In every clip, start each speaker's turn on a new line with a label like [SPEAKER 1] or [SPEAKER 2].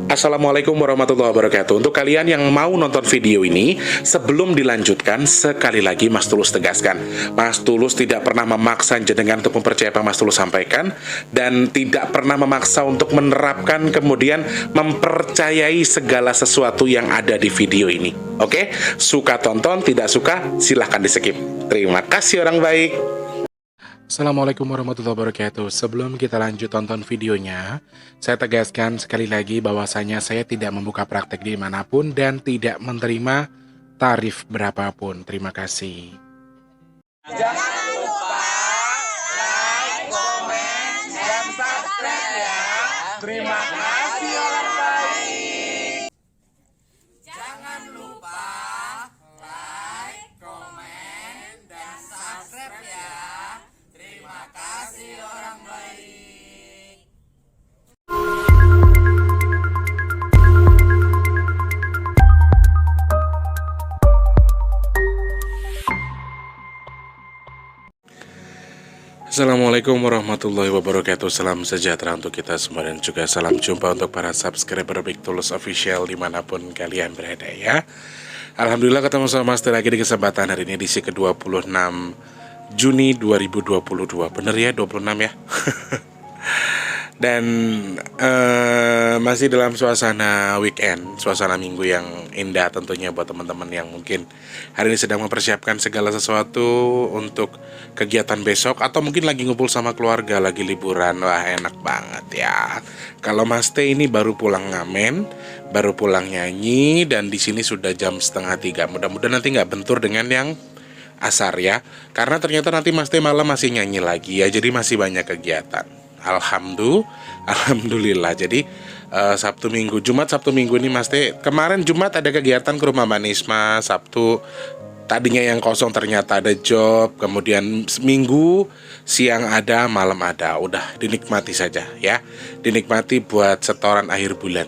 [SPEAKER 1] Assalamualaikum warahmatullahi wabarakatuh. Untuk kalian yang mau nonton video ini, sebelum dilanjutkan, sekali lagi Mas Tulus tegaskan, Mas Tulus tidak pernah memaksa jenengan untuk mempercayai apa Mas Tulus sampaikan, dan tidak pernah memaksa untuk menerapkan kemudian mempercayai segala sesuatu yang ada di video ini. Oke? Suka tonton, tidak suka silahkan di skip. Terima kasih orang baik. Assalamualaikum warahmatullahi wabarakatuh. Sebelum kita lanjut tonton videonya, saya tegaskan sekali lagi bahwasanya saya tidak membuka praktek dimanapun dan tidak menerima tarif berapapun. Terima kasih.
[SPEAKER 2] Jangan lupa like, komen, dan subscribe ya. Terima kasih orang baik. Jangan lupa like, komen, dan subscribe ya. Terima kasih orang baik.
[SPEAKER 1] Assalamualaikum warahmatullahi wabarakatuh. Salam sejahtera untuk kita semua dan juga salam jumpa untuk para subscriber Big Tulus Official dimanapun kalian berada ya. Alhamdulillah ketemu sama Mas lagi di kesempatan hari ini, edisi ke-26 Juni 2022. Bener ya 26 ya. Dan masih dalam suasana weekend, suasana minggu yang indah tentunya buat teman-teman yang mungkin hari ini sedang mempersiapkan segala sesuatu untuk kegiatan besok, atau mungkin lagi ngumpul sama keluarga, lagi liburan. Wah, enak banget ya. Kalau Mas T ini baru pulang ngamen, baru pulang nyanyi, dan di sini sudah jam 2:30. Mudah-mudahan nanti nggak bentur dengan yang asar ya, karena ternyata nanti Mas T malam masih nyanyi lagi ya, jadi masih banyak kegiatan. Alhamdulillah. Jadi Sabtu Minggu, Jumat Sabtu Minggu ini Mas T, kemarin Jumat ada kegiatan ke rumah Mbak Nisma, Sabtu tadinya yang kosong ternyata ada job, kemudian Minggu siang ada, malam ada. Udah dinikmati saja ya, dinikmati buat setoran akhir bulan.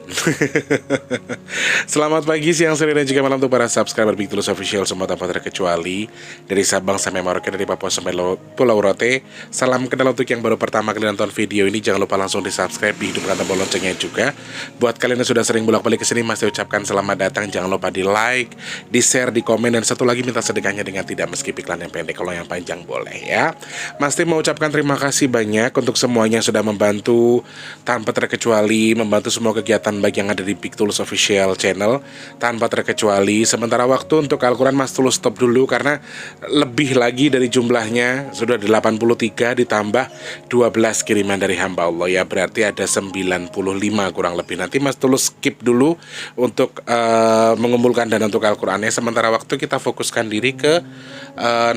[SPEAKER 1] Selamat pagi, siang, sore, dan juga malam untuk para subscriber Big Tulus Official semua tanpa terkecuali, dari Sabang sampai Merauke, dari Papua sampai Pulau Rote. Salam kenal untuk yang baru pertama kali nonton video ini, jangan lupa langsung di subscribe, dihidupkan tombol loncengnya juga. Buat kalian yang sudah sering bolak-balik ke sini, Mas T ucapkan selamat datang. Jangan lupa di like, di share, di komen, dan satu lagi minta sedekahnya dengan tidak meskip iklan yang pendek, kalau yang panjang boleh ya. Mas T mau ucapkan terima kasih banyak untuk semuanya yang sudah membantu tanpa terkecuali, membantu semua kegiatan baik yang ada di Big Tulus Official Channel tanpa terkecuali. Sementara waktu untuk Al-Quran Mas Tulus stop dulu karena lebih lagi dari jumlahnya, sudah 83 ditambah 12 kiriman dari hamba Allah ya, berarti ada 95 kurang lebih. Nanti Mas Tulus skip dulu untuk mengumpulkan dana untuk Al-Qurannya. Sementara waktu kita fokuskan diri ke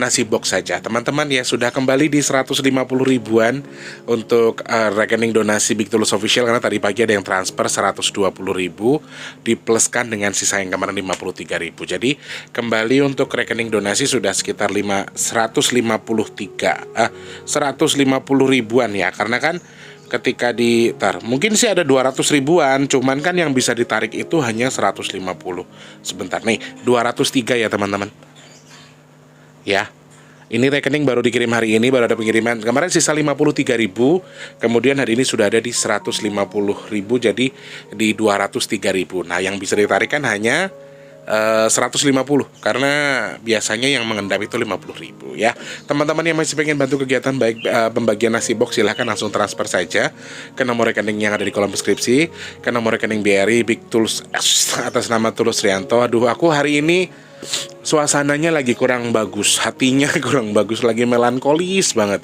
[SPEAKER 1] nasi box saja teman-teman ya. Sudah kembali di 150 ribuan untuk rekening donasi Big Tulus Official, karena tadi pagi ada yang transfer 120 ribu dipluskan dengan sisa yang kemarin 53 ribu. Jadi kembali untuk rekening donasi sudah sekitar 150 ribuan ya, karena kan ketika mungkin sih ada 200 ribuan, cuman kan yang bisa ditarik itu hanya 150. Sebentar nih, 203 ya teman-teman ya. Ini rekening baru dikirim hari ini, baru ada pengiriman. Kemarin sisa 53 ribu, kemudian hari ini sudah ada di 150 ribu, jadi di 203 ribu. Nah, yang bisa ditarik kan hanya 150, karena biasanya yang mengendap itu 50 ribu ya. Teman-teman yang masih pengen bantu kegiatan baik pembagian nasi box, silahkan langsung transfer saja ke nomor rekening yang ada di kolom deskripsi, ke nomor rekening BRI Big Tulus atas nama Tulus Rianto. Aduh, aku hari ini suasananya lagi kurang bagus, hatinya kurang bagus, lagi melankolis banget,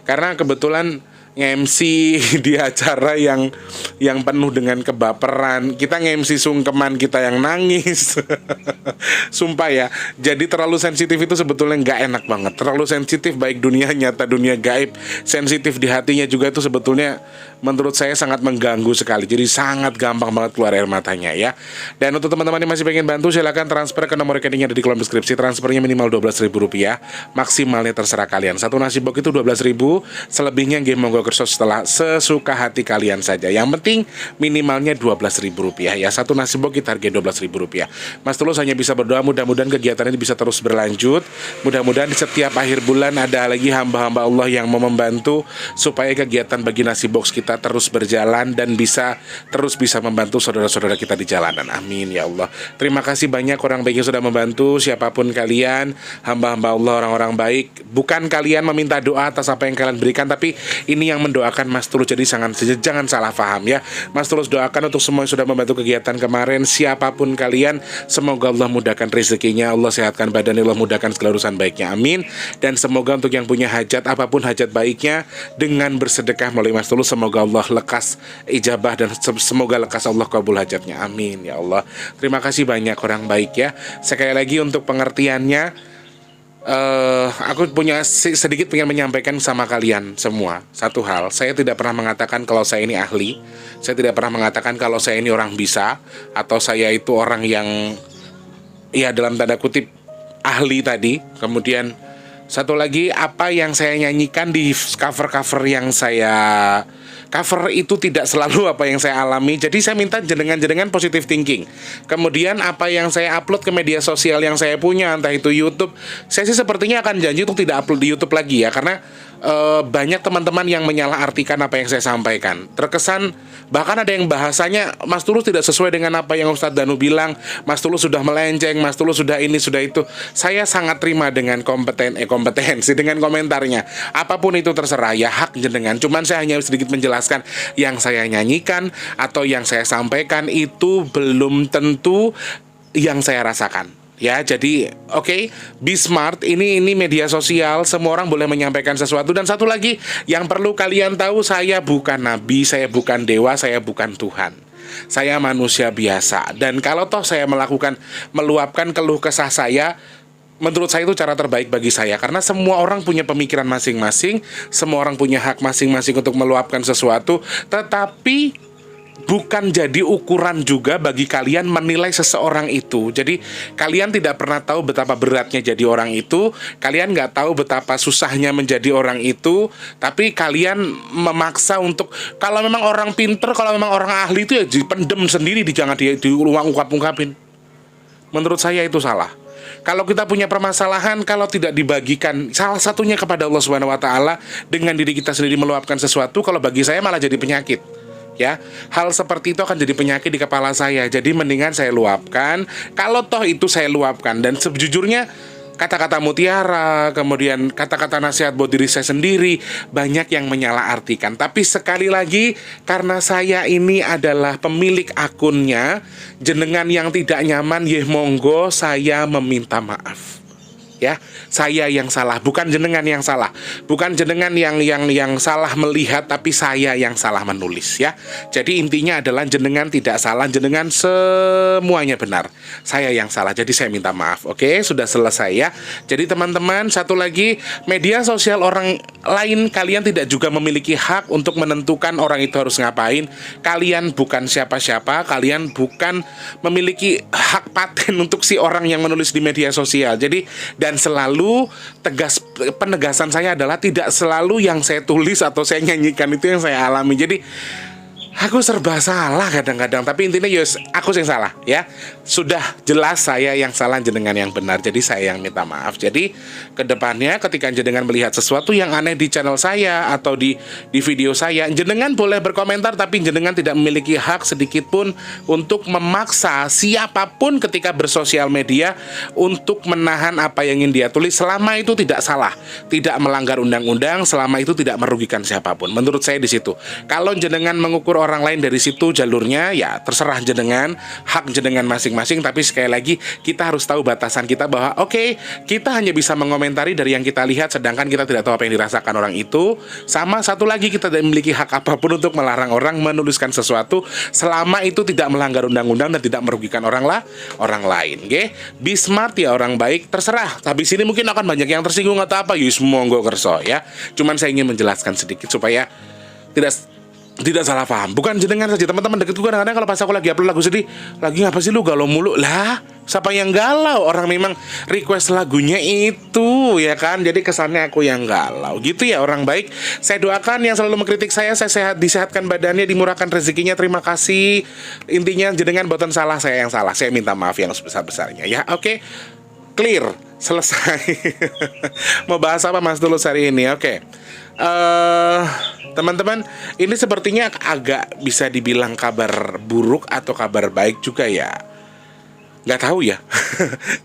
[SPEAKER 1] karena kebetulan nge-MC di acara yang penuh dengan kebaperan. Kita nge-MC sungkeman, kita yang nangis. Sumpah ya, jadi terlalu sensitif itu sebetulnya nggak enak banget. Terlalu sensitif baik dunia nyata, dunia gaib, sensitif di hatinya juga itu sebetulnya menurut saya sangat mengganggu sekali. Jadi sangat gampang banget keluar air matanya ya. Dan untuk teman-teman yang masih pengen bantu, silakan transfer ke nomor rekening yang ada di kolom deskripsi. Transfernya minimal Rp12.000, maksimalnya terserah kalian. Satu nasi box itu 12.000, selebihnya game monggo kerso setelah sesuka hati kalian saja. Yang penting minimalnya Rp12.000 ya. Satu nasi box kita hargai Rp12.000. Mas Tulus hanya bisa berdoa mudah-mudahan kegiatan ini bisa terus berlanjut. Mudah-mudahan di setiap akhir bulan ada lagi hamba-hamba Allah yang mau membantu supaya kegiatan bagi nasi box kita kita terus berjalan dan terus bisa membantu saudara-saudara kita di jalanan. Amin ya Allah. Terima kasih banyak orang baik yang sudah membantu. Siapapun kalian, hamba-hamba Allah, orang-orang baik. Bukan kalian meminta doa atas apa yang kalian berikan, tapi ini yang mendoakan Mas Tulus. Jadi jangan salah paham ya. Mas Tulus doakan untuk semua yang sudah membantu kegiatan kemarin. Siapapun kalian, semoga Allah mudahkan rezekinya, Allah sehatkan badannya, Allah mudahkan segala urusan baiknya. Amin. Dan semoga untuk yang punya hajat, apapun hajat baiknya, dengan bersedekah melalui Mas Tulus, semoga Allah lekas ijabah dan semoga lekas Allah kabul hajatnya. Amin ya Allah. Terima kasih banyak orang baik ya. Sekali lagi untuk pengertiannya, aku punya sedikit pengen menyampaikan sama kalian semua satu hal. Saya tidak pernah mengatakan kalau saya ini ahli. Saya tidak pernah mengatakan kalau saya ini orang bisa, atau saya itu orang yang ya dalam tanda kutip ahli tadi. Kemudian satu lagi, apa yang saya nyanyikan di cover-cover yang saya cover itu tidak selalu apa yang saya alami. Jadi saya minta jenengan positive thinking. Kemudian apa yang saya upload ke media sosial yang saya punya, entah itu YouTube, saya sih sepertinya akan janji untuk tidak upload di YouTube lagi ya. Karena banyak teman-teman yang menyalahartikan apa yang saya sampaikan. Terkesan bahkan ada yang bahasanya Mas Tulus tidak sesuai dengan apa yang Ustadz Danu bilang. Mas Tulus sudah melenceng, Mas Tulus sudah ini, sudah itu. Saya sangat terima dengan kompetensi dengan komentarnya. Apapun itu terserah ya, hak jenengan. Cuman saya hanya sedikit menjelaskan yang saya nyanyikan atau yang saya sampaikan itu belum tentu yang saya rasakan. Ya, jadi oke, be smart. Ini media sosial, semua orang boleh menyampaikan sesuatu. Dan satu lagi yang perlu kalian tahu, saya bukan nabi, saya bukan dewa, saya bukan Tuhan. Saya manusia biasa. Dan kalau toh saya meluapkan keluh kesah saya, menurut saya itu cara terbaik bagi saya. Karena semua orang punya pemikiran masing-masing, semua orang punya hak masing-masing untuk meluapkan sesuatu. Tetapi bukan jadi ukuran juga bagi kalian menilai seseorang itu. Jadi kalian tidak pernah tahu betapa beratnya jadi orang itu. Kalian nggak tahu betapa susahnya menjadi orang itu. Tapi kalian memaksa untuk, kalau memang orang pinter, kalau memang orang ahli itu ya dipendem sendiri, jangan di ruang ungkap-ungkapin. Menurut saya itu salah. Kalau kita punya permasalahan, kalau tidak dibagikan, salah satunya kepada Allah Subhanahu wa Ta'ala, dengan diri kita sendiri meluapkan sesuatu, kalau bagi saya malah jadi penyakit. Ya, hal seperti itu akan jadi penyakit di kepala saya. Jadi mendingan saya luapkan. Kalau toh itu saya luapkan, dan sejujurnya kata-kata mutiara, kemudian kata-kata nasihat buat diri saya sendiri, banyak yang menyalahartikan. Tapi sekali lagi, karena saya ini adalah pemilik akunnya, jenengan yang tidak nyaman, yeh monggo, saya meminta maaf. Ya, saya yang salah, bukan jenengan yang salah. Bukan jenengan yang salah melihat, tapi saya yang salah menulis ya. Jadi intinya adalah jenengan tidak salah, jenengan semuanya benar. Saya yang salah, jadi saya minta maaf. Oke, sudah selesai ya. Jadi teman-teman, satu lagi, media sosial orang lain, kalian tidak juga memiliki hak untuk menentukan orang itu harus ngapain. Kalian bukan siapa-siapa, kalian bukan memiliki hak paten untuk si orang yang menulis di media sosial. Jadi, dan selalu penegasan saya adalah tidak selalu yang saya tulis atau saya nyanyikan itu yang saya alami. Jadi aku serba salah kadang-kadang, tapi intinya yus aku yang salah ya. Sudah jelas saya yang salah, jenengan yang benar. Jadi saya yang minta maaf. Jadi kedepannya ketika jenengan melihat sesuatu yang aneh di channel saya atau di video saya, jenengan boleh berkomentar, tapi jenengan tidak memiliki hak sedikit pun untuk memaksa siapapun ketika bersosial media untuk menahan apa yang ingin dia tulis, selama itu tidak salah, tidak melanggar undang-undang, selama itu tidak merugikan siapapun. Menurut saya di situ. Kalau jenengan mengukur orang lain dari situ jalurnya, ya terserah jenengan, hak jenengan masing-masing. Tapi sekali lagi kita harus tahu batasan kita, bahwa oke, kita hanya bisa mengomentari dari yang kita lihat, sedangkan kita tidak tahu apa yang dirasakan orang itu. Sama satu lagi, kita tidak memiliki hak apapun untuk melarang orang menuliskan sesuatu selama itu tidak melanggar undang-undang dan tidak merugikan orang lain. Oke, be smart ya orang baik, terserah. Habis ini mungkin akan banyak yang tersinggung atau apa, yus monggo kerso ya. Cuman saya ingin menjelaskan sedikit supaya tidak salah paham. Bukan jenengan saja, teman-teman deketku kadang-kadang kalau pas aku lagi upload lagu sedih, lagi ngapa sih lu galau mulu? Lah, siapa yang galau? Orang memang request lagunya itu, ya kan? Jadi kesannya aku yang galau. Gitu ya orang baik. Saya doakan yang selalu mengkritik saya disehatkan badannya, dimurahkan rezekinya. Terima kasih. Intinya jenengan buatan salah, saya yang salah. Saya minta maaf yang sebesar-besarnya ya. Oke. Clear, selesai. Mau bahas apa Mas Tulus hari ini? Oke. teman-teman, ini sepertinya agak bisa dibilang kabar buruk atau kabar baik juga ya. Nggak tahu ya.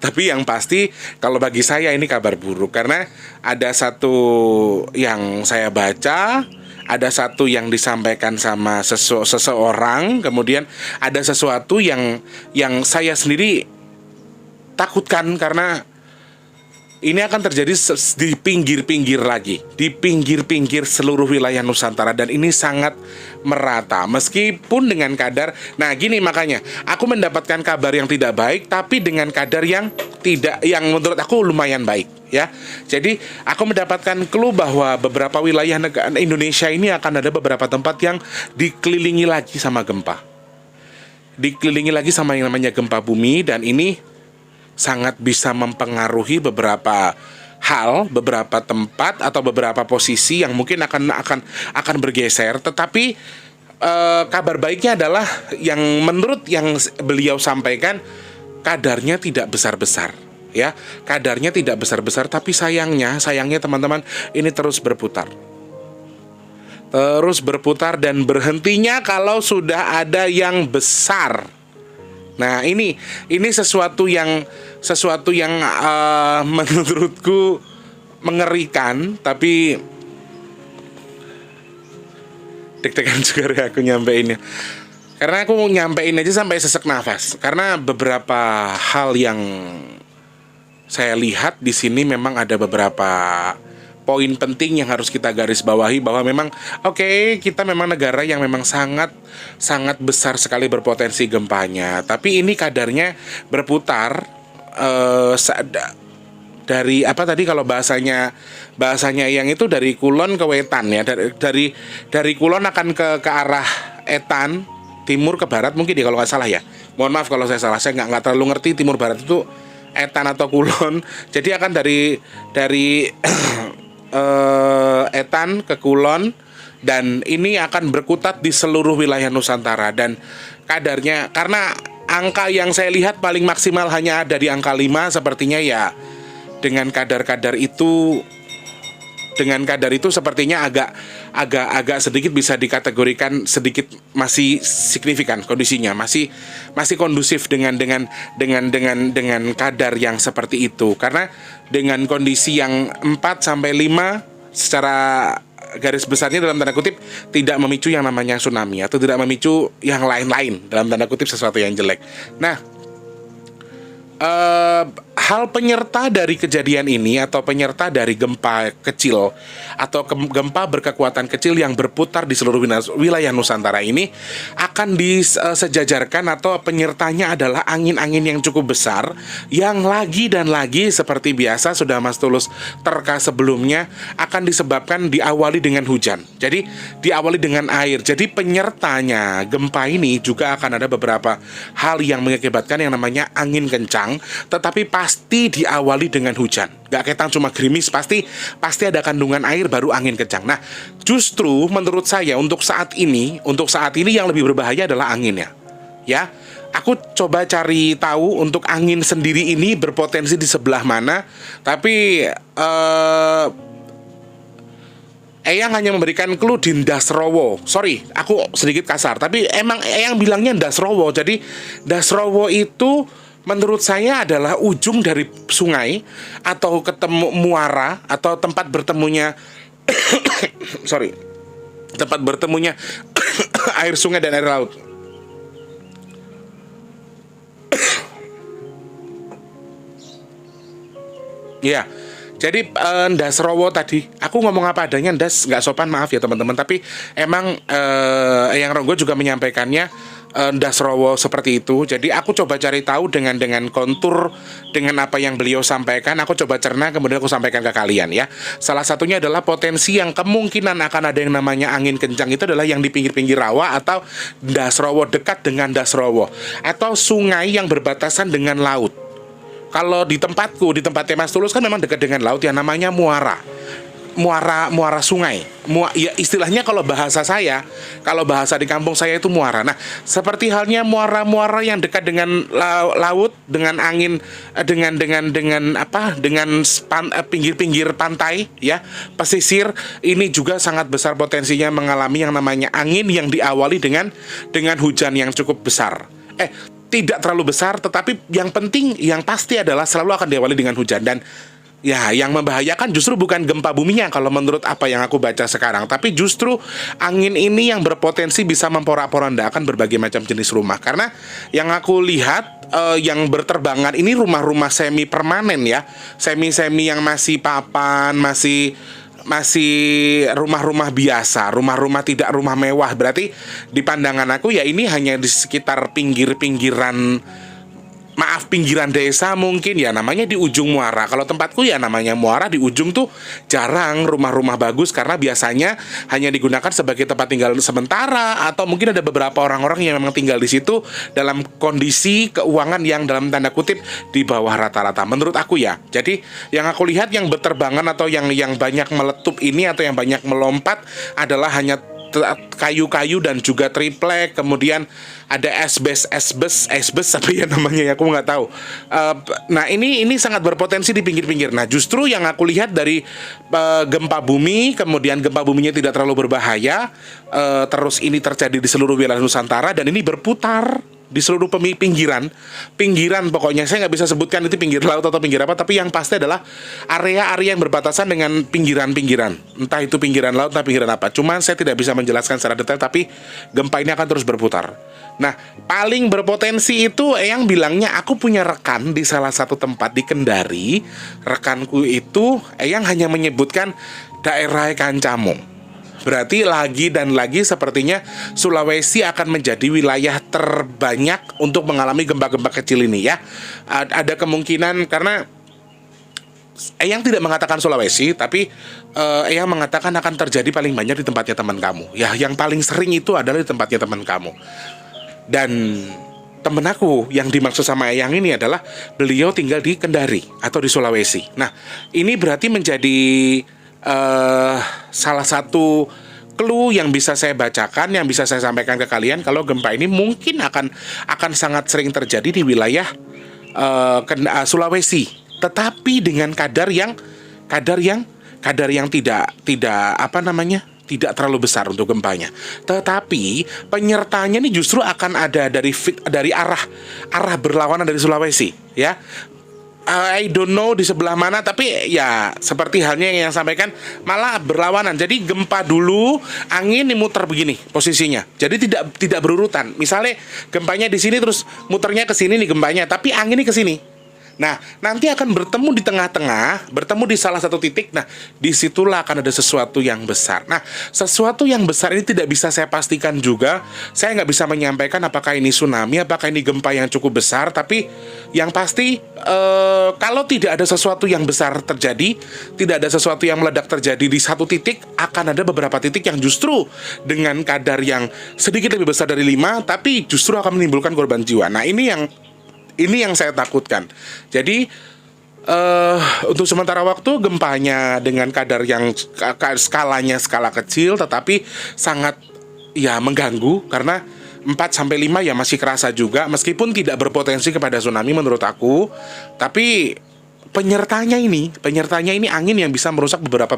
[SPEAKER 1] Tapi yang pasti kalau bagi saya ini kabar buruk, karena ada satu yang saya baca, ada satu yang disampaikan sama seseorang, kemudian ada sesuatu yang saya sendiri takutkan, karena ini akan terjadi di pinggir-pinggir lagi, di pinggir-pinggir seluruh wilayah Nusantara, dan ini sangat merata meskipun dengan kadar. Nah, gini, makanya aku mendapatkan kabar yang tidak baik tapi dengan kadar yang menurut aku lumayan baik ya. Jadi, aku mendapatkan clue bahwa beberapa wilayah negara Indonesia ini akan ada beberapa tempat yang dikelilingi lagi sama gempa. Dikelilingi lagi sama yang namanya gempa bumi, dan ini sangat bisa mempengaruhi beberapa hal, beberapa tempat atau beberapa posisi yang mungkin akan bergeser. Tetapi kabar baiknya adalah yang menurut yang beliau sampaikan, kadarnya tidak besar-besar ya. Kadarnya tidak besar-besar, tapi sayangnya teman-teman, ini terus berputar. Terus berputar dan berhentinya kalau sudah ada yang besar. Nah, ini sesuatu yang menurutku mengerikan, tapi deg-degan juga ya aku nyampeinnya. Karena aku nyampein aja sampai sesek nafas, karena beberapa hal yang saya lihat di sini memang ada beberapa poin penting yang harus kita garis bawahi, bahwa memang kita memang negara yang memang sangat besar sekali berpotensi gempanya. Tapi ini kadarnya berputar dari apa tadi, kalau bahasanya yang itu dari kulon ke wetan ya, dari kulon akan ke arah etan, timur ke barat mungkin ya kalau nggak salah ya. Mohon maaf kalau saya salah, saya nggak terlalu ngerti timur barat itu etan atau kulon. Jadi akan dari etan ke kulon, dan ini akan berkutat di seluruh wilayah Nusantara. Dan kadarnya, karena angka yang saya lihat paling maksimal hanya ada di angka 5, sepertinya ya dengan kadar itu sepertinya agak sedikit bisa dikategorikan sedikit masih signifikan kondisinya, masih kondusif dengan kadar yang seperti itu. Karena dengan kondisi yang 4 sampai 5 secara garis besarnya dalam tanda kutip tidak memicu yang namanya tsunami atau tidak memicu yang lain-lain dalam tanda kutip sesuatu yang jelek. Nah, hal penyerta dari kejadian ini atau penyerta dari gempa kecil atau gempa berkekuatan kecil yang berputar di seluruh wilayah Nusantara ini akan disejajarkan, atau penyertanya adalah angin-angin yang cukup besar yang lagi dan lagi seperti biasa sudah Mas Tulus terka sebelumnya akan disebabkan diawali dengan hujan. Jadi diawali dengan air. Jadi penyertanya gempa ini juga akan ada beberapa hal yang mengakibatkan yang namanya angin kencang, tetapi pasti diawali dengan hujan. Gak ketang cuma gerimis, pasti ada kandungan air baru angin kencang. Nah, justru menurut saya untuk saat ini yang lebih berbahaya adalah anginnya. Ya, aku coba cari tahu untuk angin sendiri ini berpotensi di sebelah mana. Tapi Eyang hanya memberikan clue di Ndasrowo. Sorry, aku sedikit kasar, tapi emang Eyang bilangnya Ndasrowo. Jadi Ndasrowo itu menurut saya adalah ujung dari sungai atau ketemu muara atau tempat bertemunya tempat bertemunya air sungai dan air laut. Ya, jadi Ndasrowo tadi aku ngomong apa adanya, Ndas nggak sopan, maaf ya teman-teman. Tapi emang Eyang Ronggo juga menyampaikannya Ndasrowo seperti itu. Jadi aku coba cari tahu dengan kontur dengan apa yang beliau sampaikan. Aku coba cerna, kemudian aku sampaikan ke kalian ya. Salah satunya adalah potensi yang kemungkinan akan ada yang namanya angin kencang itu adalah yang di pinggir-pinggir rawa atau Ndasrowo, dekat dengan Ndasrowo, atau sungai yang berbatasan dengan laut. Kalau di tempatnya Mas Tulus kan memang dekat dengan laut yang namanya muara. muara sungai. Ya istilahnya kalau bahasa saya, kalau bahasa di kampung saya itu muara. Nah, seperti halnya muara-muara yang dekat dengan laut, dengan angin, dengan pinggir-pinggir pantai ya, pesisir, ini juga sangat besar potensinya mengalami yang namanya angin yang diawali dengan hujan yang cukup besar. Tidak terlalu besar, tetapi yang penting, yang pasti adalah selalu akan diawali dengan hujan. Dan ya, yang membahayakan justru bukan gempa buminya kalau menurut apa yang aku baca sekarang, tapi justru angin ini yang berpotensi bisa memporak-porandakan berbagai macam jenis rumah. Karena yang aku lihat yang berterbangan ini rumah-rumah semi permanen ya, semi-semi yang masih papan, masih rumah-rumah biasa, rumah-rumah tidak rumah mewah. Berarti di pandangan aku ya ini hanya di sekitar pinggiran desa mungkin ya, namanya di ujung muara. Kalau tempatku ya namanya muara, di ujung tuh jarang rumah-rumah bagus karena biasanya hanya digunakan sebagai tempat tinggal sementara, atau mungkin ada beberapa orang-orang yang memang tinggal di situ dalam kondisi keuangan yang dalam tanda kutip di bawah rata-rata menurut aku ya. Jadi yang aku lihat yang berterbangan atau yang banyak meletup ini atau yang banyak melompat adalah hanya kayu-kayu dan juga triplek, kemudian ada esbes apa ya namanya ya, aku nggak tahu. Nah ini sangat berpotensi di pinggir-pinggir. Nah justru yang aku lihat dari gempa bumi, kemudian gempa buminya tidak terlalu berbahaya, terus ini terjadi di seluruh wilayah Nusantara dan ini berputar di seluruh pinggiran pokoknya. Saya nggak bisa sebutkan itu pinggir laut atau pinggir apa, tapi yang pasti adalah area-area yang berbatasan dengan pinggiran-pinggiran, entah itu pinggiran laut atau pinggiran apa. Cuman saya tidak bisa menjelaskan secara detail, tapi gempa ini akan terus berputar. Nah paling berpotensi itu yang bilangnya, aku punya rekan di salah satu tempat di Kendari. Rekanku itu yang hanya menyebutkan daerah Kancamo. Berarti lagi dan lagi sepertinya Sulawesi akan menjadi wilayah terbanyak untuk mengalami gempa-gempa kecil ini ya. Ada kemungkinan karena Eyang tidak mengatakan Sulawesi, tapi Eyang mengatakan akan terjadi paling banyak di tempatnya teman kamu. Ya, yang paling sering itu adalah di tempatnya teman kamu. Dan temen aku yang dimaksud sama Eyang ini adalah beliau tinggal di Kendari atau di Sulawesi. Nah, ini berarti menjadi salah satu clue yang bisa saya bacakan, yang bisa saya sampaikan ke kalian kalau gempa ini mungkin akan sangat sering terjadi di wilayah Sulawesi, tetapi dengan kadar yang tidak terlalu besar untuk gempanya. Tetapi penyertanya ini justru akan ada dari arah berlawanan dari Sulawesi ya. I don't know di sebelah mana, tapi ya seperti halnya yang sampaikan malah berlawanan. Jadi gempa dulu, angin ini muter begini posisinya. Jadi tidak berurutan. Misalnya gempanya di sini terus muternya ke sini nih gempanya, tapi angin ini ke sini. Nah, nanti akan bertemu di tengah-tengah, bertemu di salah satu titik. Nah, disitulah akan ada sesuatu yang besar. Nah, sesuatu yang besar ini tidak bisa saya pastikan juga. Saya nggak bisa menyampaikan apakah ini tsunami, apakah ini gempa yang cukup besar. Tapi yang pasti, kalau tidak ada sesuatu yang besar terjadi, tidak ada sesuatu yang meledak terjadi di satu titik, akan ada beberapa titik yang justru dengan kadar yang sedikit lebih besar dari 5, tapi justru akan menimbulkan korban jiwa. Nah, ini yang saya takutkan. Jadi untuk sementara waktu gempanya dengan kadar yang skala kecil, tetapi sangat ya mengganggu karena 4-5 ya masih kerasa juga, meskipun tidak berpotensi kepada tsunami menurut aku. Tapi penyertanya ini angin yang bisa merusak beberapa.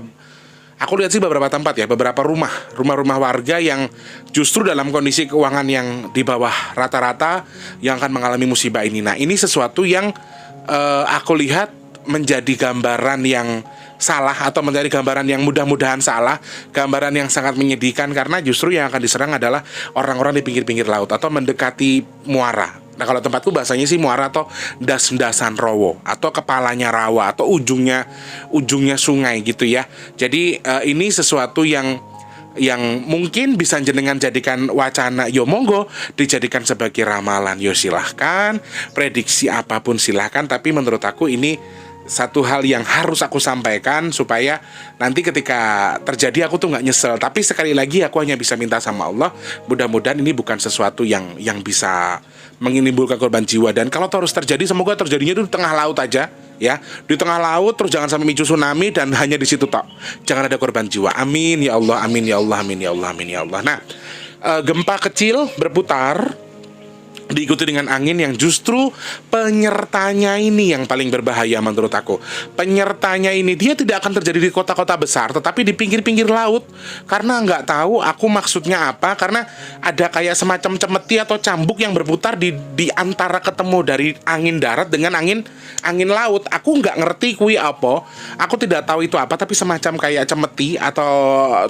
[SPEAKER 1] Aku lihat sih beberapa tempat ya, beberapa rumah warga yang justru dalam kondisi keuangan yang di bawah rata-rata yang akan mengalami musibah ini. Nah, ini sesuatu yang aku lihat menjadi gambaran yang salah atau menjadi gambaran yang mudah-mudahan salah, gambaran yang sangat menyedihkan karena justru yang akan diserang adalah orang-orang di pinggir-pinggir laut atau mendekati muara. Nah, kalau tempatku bahasanya sih muara atau das-dasan rowo atau kepalanya rawa atau ujungnya sungai gitu ya. Jadi ini sesuatu yang mungkin bisa jenengan jadikan wacana, yo monggo dijadikan sebagai ramalan, yo silahkan, prediksi apapun silahkan. Tapi menurut aku ini satu hal yang harus aku sampaikan supaya nanti ketika terjadi aku tuh nggak nyesel. Tapi sekali lagi aku hanya bisa minta sama Allah, mudah-mudahan ini bukan sesuatu yang bisa menimbulkan korban jiwa. Dan kalau terus terjadi, semoga terjadinya itu di tengah laut aja, ya, di tengah laut, terus jangan sampai micu tsunami dan hanya di situ tok. Jangan ada korban jiwa. Amin ya Allah, amin ya Allah, amin ya Allah, amin ya Allah. Nah, gempa kecil berputar diikuti dengan angin yang justru penyertanya ini yang paling berbahaya menurut aku. Penyertanya ini dia tidak akan terjadi di kota-kota besar, tetapi di pinggir-pinggir laut. Karena nggak tahu aku maksudnya apa, karena ada kayak semacam cemeti atau cambuk yang berputar di antara ketemu dari angin darat dengan angin laut. Aku nggak ngerti kui apa. Aku tidak tahu itu apa, tapi semacam kayak cemeti atau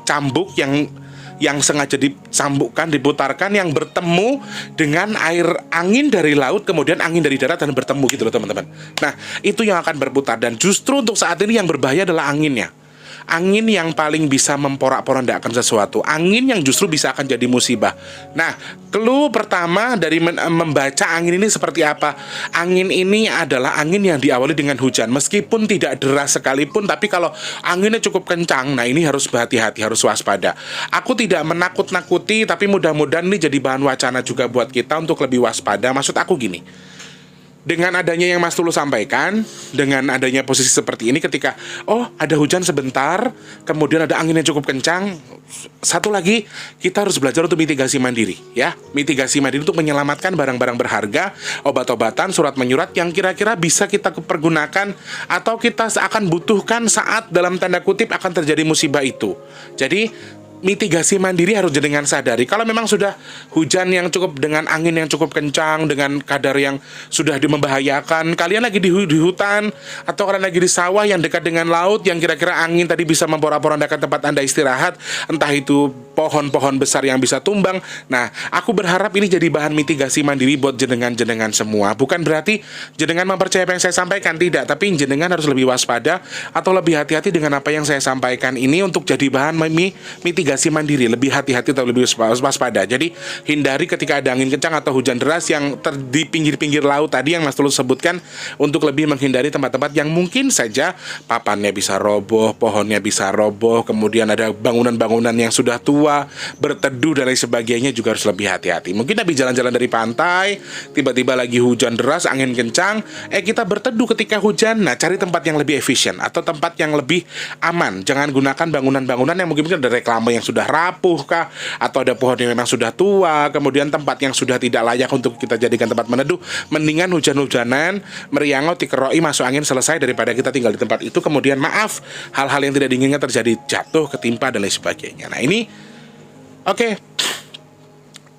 [SPEAKER 1] cambuk yang sengaja disambukkan, diputarkan, yang bertemu dengan air angin dari laut, kemudian angin dari darat dan bertemu gitu loh teman-teman. Nah, itu yang akan berputar, dan justru untuk saat ini yang berbahaya adalah anginnya. Angin yang paling bisa memporak-porandakan sesuatu, angin yang justru bisa akan jadi musibah. Nah, clue pertama dari membaca angin ini seperti apa? Angin ini adalah angin yang diawali dengan hujan, meskipun tidak deras sekalipun, tapi kalau anginnya cukup kencang, nah ini harus berhati-hati, harus waspada. Aku tidak menakut-nakuti, tapi mudah-mudahan ini jadi bahan wacana juga buat kita untuk lebih waspada. Maksud aku gini, dengan adanya yang Mas Tulus sampaikan, dengan adanya posisi seperti ini, ketika ada hujan sebentar, kemudian ada angin yang cukup kencang, satu lagi, kita harus belajar untuk mitigasi mandiri, ya. Mitigasi mandiri untuk menyelamatkan barang-barang berharga, obat-obatan, surat menyurat yang kira-kira bisa kita pergunakan atau kita akan butuhkan saat dalam tanda kutip akan terjadi musibah itu. Jadi mitigasi mandiri harus dengan sadari. Kalau memang sudah hujan yang cukup dengan angin yang cukup kencang, dengan kadar yang sudah membahayakan, kalian lagi di hutan atau kalian lagi di sawah yang dekat dengan laut, yang kira-kira angin tadi bisa memporak-porandakan tempat Anda istirahat, entah itu pohon-pohon besar yang bisa tumbang. Nah, aku berharap ini jadi bahan mitigasi mandiri buat jenengan-jenengan semua. Bukan berarti jenengan mempercayai apa yang saya sampaikan, tidak, tapi jenengan harus lebih waspada atau lebih hati-hati dengan apa yang saya sampaikan ini untuk jadi bahan mitigasi mandiri, lebih hati-hati atau lebih waspada. Jadi hindari ketika ada angin kencang atau hujan deras yang di pinggir-pinggir laut tadi yang Mas Tulus sebutkan, untuk lebih menghindari tempat-tempat yang mungkin saja papannya bisa roboh, pohonnya bisa roboh, kemudian ada bangunan-bangunan yang sudah tua, berteduh dan lain sebagainya, juga harus lebih hati-hati. Mungkin habis jalan-jalan dari pantai, tiba-tiba lagi hujan deras, angin kencang, kita berteduh ketika hujan. Nah, cari tempat yang lebih efisien atau tempat yang lebih aman. Jangan gunakan bangunan-bangunan yang mungkin ada reklame yang sudah rapuh kah, atau ada pohon yang memang sudah tua, kemudian tempat yang sudah tidak layak untuk kita jadikan tempat meneduh. Mendingan hujan-hujanan, meriangot, dikeroi, masuk angin, selesai, daripada kita tinggal di tempat itu kemudian maaf, hal-hal yang tidak diinginkan terjadi, jatuh, ketimpa dan lain sebagainya. Nah, ini oke.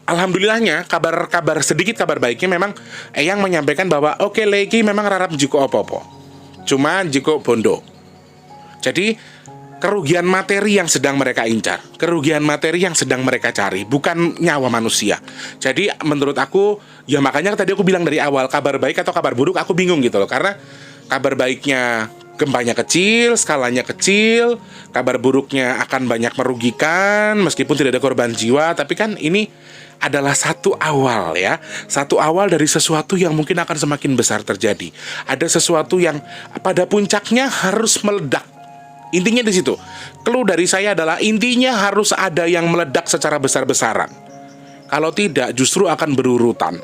[SPEAKER 1] Alhamdulillahnya sedikit kabar baiknya memang Eyang menyampaikan bahwa lagi memang rarap jiko opo-opo, cuma jiko bondo. Jadi kerugian materi yang sedang mereka incar, kerugian materi yang sedang mereka cari, bukan nyawa manusia. Jadi menurut aku, ya makanya tadi aku bilang dari awal, kabar baik atau kabar buruk aku bingung gitu loh. Karena kabar baiknya gempanya kecil, skalanya kecil, kabar buruknya akan banyak merugikan meskipun tidak ada korban jiwa. Tapi kan ini adalah satu awal, ya, satu awal dari sesuatu yang mungkin akan semakin besar terjadi. Ada sesuatu yang pada puncaknya harus meledak. Intinya di situ. Clue dari saya adalah intinya harus ada yang meledak secara besar-besaran. Kalau tidak, justru akan berurutan.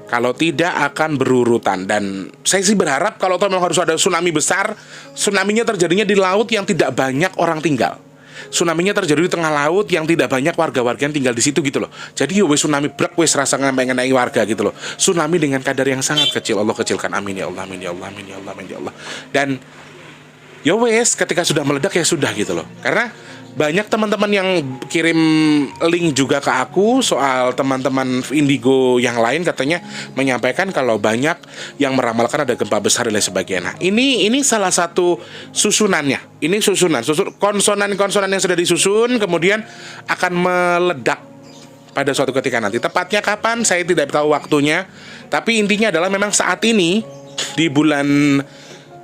[SPEAKER 1] Kalau tidak, akan berurutan. Dan saya sih berharap kalau memang harus ada tsunami besar, tsunaminya terjadinya di laut yang tidak banyak orang tinggal. Tsunaminya terjadi di tengah laut yang tidak banyak warga-warga yang tinggal di situ gitu loh. Jadi wes tsunami brek wes rasa ngenai warga gitu loh. Tsunami dengan kadar yang sangat kecil, Allah kecilkan. Amin ya Allah, amin ya Allah, amin ya Allah, amin ya Allah. Dan ya wes, ketika sudah meledak ya sudah gitu loh. Karena banyak teman-teman yang kirim link juga ke aku soal teman-teman Indigo yang lain, katanya menyampaikan kalau banyak yang meramalkan ada gempa besar dan lain sebagainya. Nah, ini salah satu susunannya. Ini susunan konsonan-konsonan yang sudah disusun kemudian akan meledak pada suatu ketika nanti. Tepatnya kapan saya tidak tahu waktunya, tapi intinya adalah memang saat ini di bulan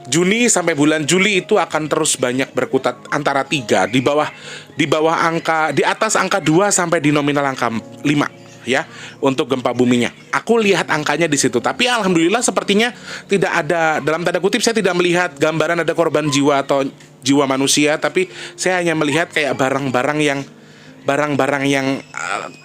[SPEAKER 1] Juni sampai bulan Juli itu akan terus banyak berkutat antara 3, di bawah angka, di atas angka 2 sampai di nominal angka 5. ya untuk gempa buminya. Aku lihat angkanya di situ, tapi alhamdulillah sepertinya tidak ada, dalam tanda kutip saya tidak melihat gambaran ada korban jiwa atau jiwa manusia, tapi saya hanya melihat kayak barang-barang yang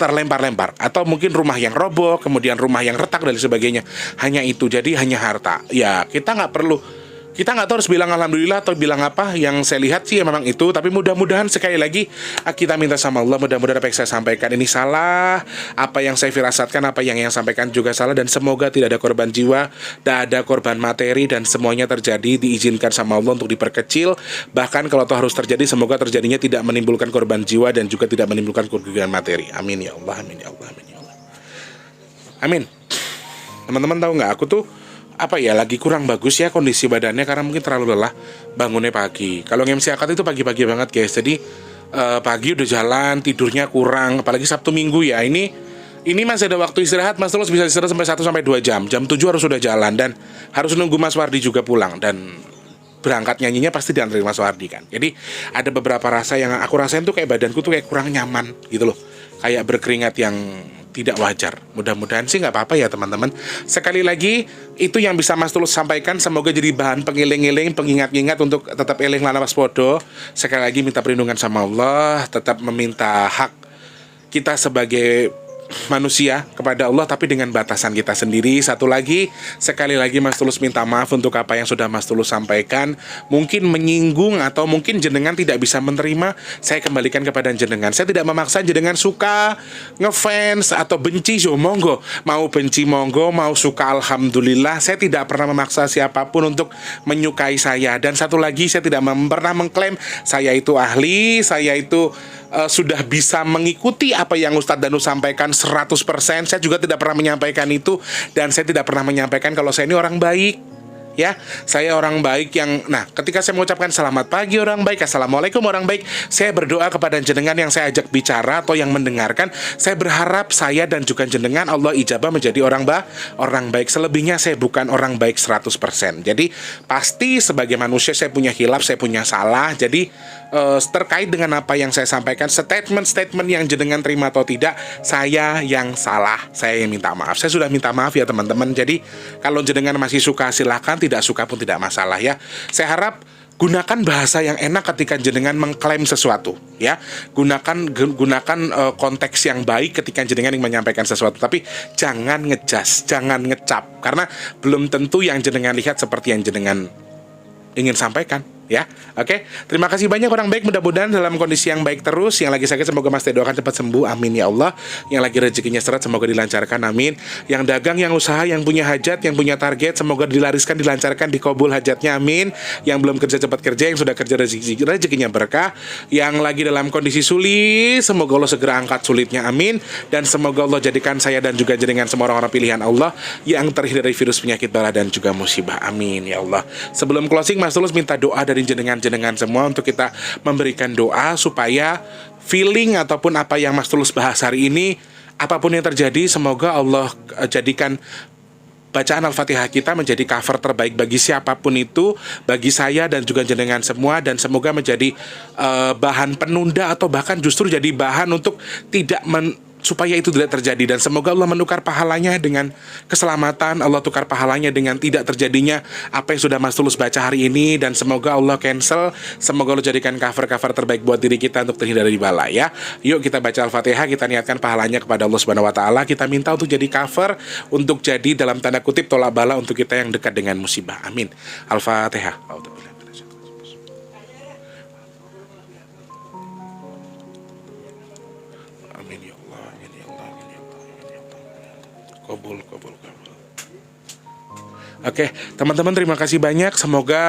[SPEAKER 1] terlempar-lempar, atau mungkin rumah yang roboh, kemudian rumah yang retak dan sebagainya. Hanya itu, jadi hanya harta. Ya kita nggak tahu harus bilang alhamdulillah atau bilang apa. Yang saya lihat sih ya memang itu. Tapi mudah-mudahan sekali lagi kita minta sama Allah, mudah-mudahan apa yang saya sampaikan ini salah, apa yang saya firasatkan, apa yang sampaikan juga salah, dan semoga tidak ada korban jiwa, tidak ada korban materi, dan semuanya terjadi diizinkan sama Allah untuk diperkecil. Bahkan kalau toh harus terjadi, semoga terjadinya tidak menimbulkan korban jiwa dan juga tidak menimbulkan kerugian materi. Amin ya Allah, amin ya Allah, amin ya Allah. Amin. Teman-teman tahu nggak, aku tuh lagi kurang bagus ya kondisi badannya karena mungkin terlalu lelah, bangunnya pagi. Kalau MC akad itu pagi-pagi banget guys. Jadi pagi udah jalan, tidurnya kurang, apalagi Sabtu Minggu ya. Ini masih ada waktu istirahat, Mas Tulus bisa istirahat sampai 1-2 jam. Jam 7 harus sudah jalan dan harus nunggu Mas Wardi juga pulang, dan berangkat nyanyinya pasti diantarin Mas Wardi kan. Jadi ada beberapa rasa yang aku rasain tuh kayak badanku tuh kayak kurang nyaman gitu loh. Kayak berkeringat yang tidak wajar. Mudah-mudahan sih nggak apa-apa ya teman-teman. Sekali lagi itu yang bisa Mas Tulus sampaikan, semoga jadi bahan pengiling-iling, pengingat-ingat untuk tetap eling lana waspodo. Sekali lagi minta perlindungan sama Allah, tetap meminta hak kita sebagai manusia kepada Allah, tapi dengan batasan kita sendiri. Satu lagi, sekali lagi Mas Tulus minta maaf untuk apa yang sudah Mas Tulus sampaikan. Mungkin menyinggung atau mungkin jenengan tidak bisa menerima, saya kembalikan kepada jenengan. Saya tidak memaksa jenengan suka, ngefans atau benci, monggo. Mau benci monggo, mau suka alhamdulillah. Saya tidak pernah memaksa siapapun untuk menyukai saya. Dan satu lagi, saya tidak pernah mengklaim saya itu ahli, saya itu sudah bisa mengikuti apa yang Ustadz Danu sampaikan 100%. Saya juga tidak pernah menyampaikan itu, dan saya tidak pernah menyampaikan kalau saya ini orang baik. Ya, saya orang baik yang, ketika saya mengucapkan selamat pagi orang baik, assalamualaikum orang baik, saya berdoa kepada jenengan yang saya ajak bicara atau yang mendengarkan. Saya berharap saya dan juga jenengan Allah ijabah menjadi orang baik. Selebihnya saya bukan orang baik 100%. Jadi pasti sebagai manusia saya punya khilaf, saya punya salah. Jadi terkait dengan apa yang saya sampaikan, statement yang jenengan terima atau tidak, saya yang salah, saya yang minta maaf. Saya sudah minta maaf ya teman-teman. Jadi kalau jenengan masih suka silahkan, tidak suka pun tidak masalah ya. Saya harap gunakan bahasa yang enak ketika jenengan mengklaim sesuatu ya. Gunakan konteks yang baik ketika jenengan yang menyampaikan sesuatu, tapi jangan ngejas, jangan ngecap, karena belum tentu yang jenengan lihat seperti yang jenengan ingin sampaikan ya. Oke, terima kasih banyak orang baik. Mudah-mudahan dalam kondisi yang baik terus. Yang lagi sakit semoga Mas Teh doakan cepat sembuh, amin ya Allah. Yang lagi rezekinya seret semoga dilancarkan, amin. Yang dagang, yang usaha, yang punya hajat, yang punya target, semoga dilariskan, dilancarkan, dikabul hajatnya, amin. Yang belum kerja cepat kerja, yang sudah kerja rezekinya berkah. Yang lagi dalam kondisi sulit, semoga Allah segera angkat sulitnya, amin. Dan semoga Allah jadikan saya dan juga jenengan semua orang-orang pilihan Allah yang terhindar dari virus, penyakit, bala dan juga musibah, amin ya Allah. Sebelum closing, Mas Tulus minta doa dari jenengan semua untuk kita memberikan doa supaya feeling ataupun apa yang Mas Tulus bahas hari ini, apapun yang terjadi, semoga Allah jadikan bacaan Al-Fatihah kita menjadi cover terbaik bagi siapapun itu, bagi saya dan juga jenengan semua, dan semoga menjadi bahan penunda atau bahkan justru jadi bahan untuk supaya itu tidak terjadi, dan semoga Allah menukar pahalanya dengan keselamatan, Allah tukar pahalanya dengan tidak terjadinya apa yang sudah Mas Tulus baca hari ini, dan semoga Allah cancel, semoga Allah jadikan cover terbaik buat diri kita untuk terhindar dari bala ya. Yuk kita baca Al-Fatihah, kita niatkan pahalanya kepada Allah Subhanahu wa taala, kita minta untuk jadi cover, untuk jadi dalam tanda kutip tolak bala untuk kita yang dekat dengan musibah, amin. Al-Fatihah. Kabul. Oke, teman-teman terima kasih banyak. Semoga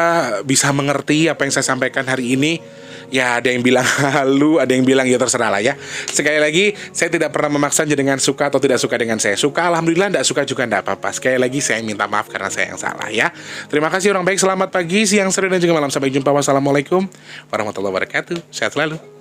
[SPEAKER 1] bisa mengerti apa yang saya sampaikan hari ini. Ya, ada yang bilang halu, ada yang bilang ya terserah lah ya. Sekali lagi, saya tidak pernah memaksa jenengan suka atau tidak suka dengan saya. Suka, alhamdulillah, tidak suka juga tidak apa-apa. Sekali lagi, saya minta maaf karena saya yang salah ya. Terima kasih orang baik, selamat pagi, siang, sore, dan juga malam. Sampai jumpa. Wassalamualaikum warahmatullahi wabarakatuh. Sehat selalu.